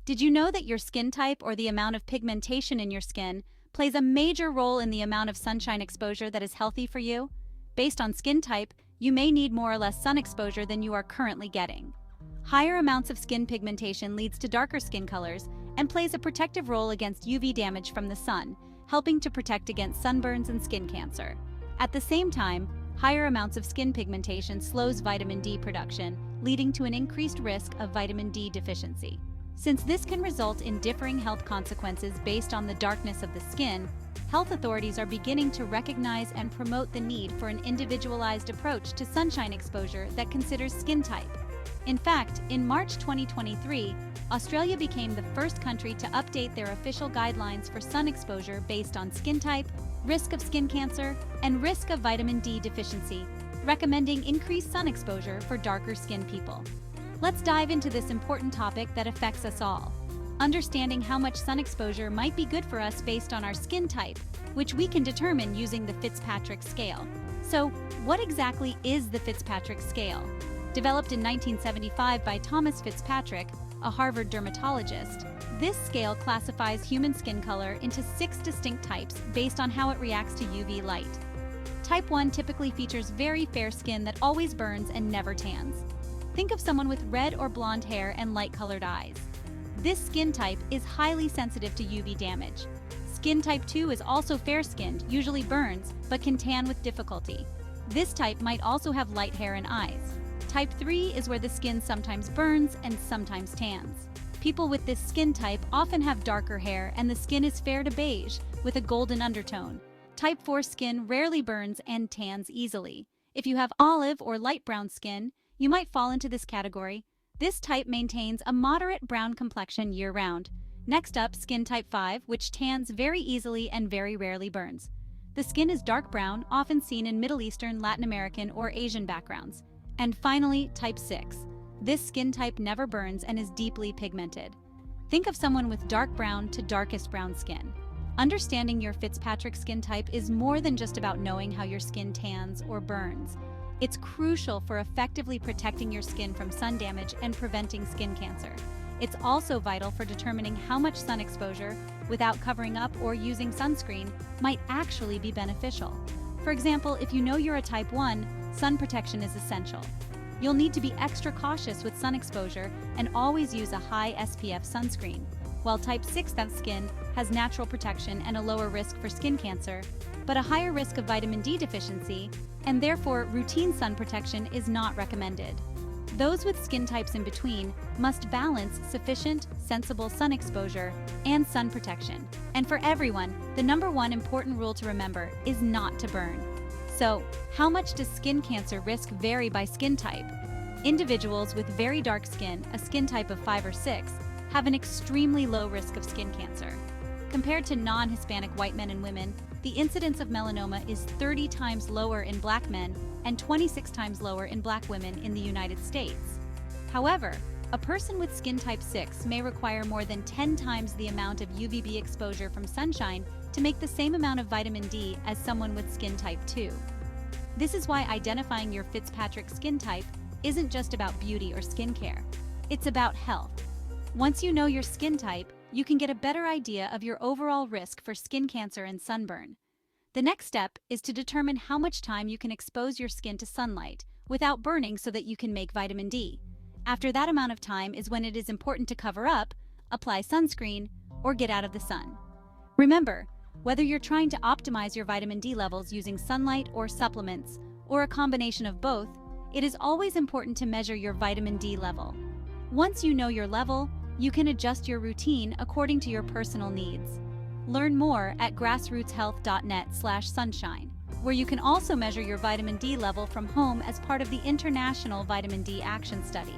Did you know that your skin type or the amount of pigmentation in your skin plays a major role in the amount of sunshine exposure that is healthy for you? Based on skin type, you may need more or less sun exposure than you are currently getting. Higher amounts of skin pigmentation leads to darker skin colors and plays a protective role against UV damage from the sun, helping to protect against sunburns and skin cancer. At the same time, higher amounts of skin pigmentation slows vitamin D production, leading to an increased risk of vitamin D deficiency. Since this can result in differing health consequences based on the darkness of the skin, health authorities are beginning to recognize and promote the need for an individualized approach to sunshine exposure that considers skin type. In fact, in March 2023, Australia became the first country to update their official guidelines for sun exposure based on skin type, risk of skin cancer, and risk of vitamin D deficiency, recommending increased sun exposure for darker skinned people. Let's dive into this important topic that affects us all. Understanding how much sun exposure might be good for us based on our skin type, which we can determine using the Fitzpatrick Scale. So, what exactly is the Fitzpatrick Scale? Developed in 1975 by Thomas Fitzpatrick, a Harvard dermatologist, this scale classifies human skin color into 6 distinct types based on how it reacts to UV light. Type 1 typically features very fair skin that always burns and never tans. Think of someone with red or blonde hair and light-colored eyes. This skin type is highly sensitive to UV damage. Skin type 2 is also fair-skinned, usually burns, but can tan with difficulty. This type might also have light hair and eyes. Type 3 is where the skin sometimes burns and sometimes tans. People with this skin type often have darker hair and the skin is fair to beige with a golden undertone. Type 4 skin rarely burns and tans easily. If you have olive or light brown skin, you might fall into this category. This type maintains a moderate brown complexion year-round. Next up, skin type 5, which tans very easily and very rarely burns. The skin is dark brown, often seen in Middle Eastern, Latin American, or Asian backgrounds. And finally, type 6. This skin type never burns and is deeply pigmented. Think of someone with dark brown to darkest brown skin. Understanding your Fitzpatrick skin type is more than just about knowing how your skin tans or burns. It's crucial for effectively protecting your skin from sun damage and preventing skin cancer. It's also vital for determining how much sun exposure, without covering up or using sunscreen, might actually be beneficial. For example, if you know you're a type 1, sun protection is essential. You'll need to be extra cautious with sun exposure and always use a high SPF sunscreen. While type 6 skin has natural protection and a lower risk for skin cancer, but a higher risk of vitamin D deficiency, and therefore routine sun protection is not recommended. Those with skin types in between must balance sufficient, sensible sun exposure and sun protection. And for everyone, the #1 important rule to remember is not to burn. So, how much does skin cancer risk vary by skin type? Individuals with very dark skin, a skin type of 5 or 6, have an extremely low risk of skin cancer. Compared to non-Hispanic white men and women, the incidence of melanoma is 30 times lower in black men and 26 times lower in black women in the United States. However, a person with skin type 6 may require more than 10 times the amount of UVB exposure from sunshine to make the same amount of vitamin D as someone with skin type 2. This is why identifying your Fitzpatrick skin type isn't just about beauty or skincare. It's about health. Once you know your skin type, you can get a better idea of your overall risk for skin cancer and sunburn. The next step is to determine how much time you can expose your skin to sunlight without burning so that you can make vitamin D. After that amount of time is when it is important to cover up, apply sunscreen, or get out of the sun. Remember, whether you're trying to optimize your vitamin D levels using sunlight or supplements, or a combination of both, it is always important to measure your vitamin D level. Once you know your level, you can adjust your routine according to your personal needs. Learn more at grassrootshealth.net/sunshine, where you can also measure your vitamin D level from home as part of the International Vitamin D Action Study.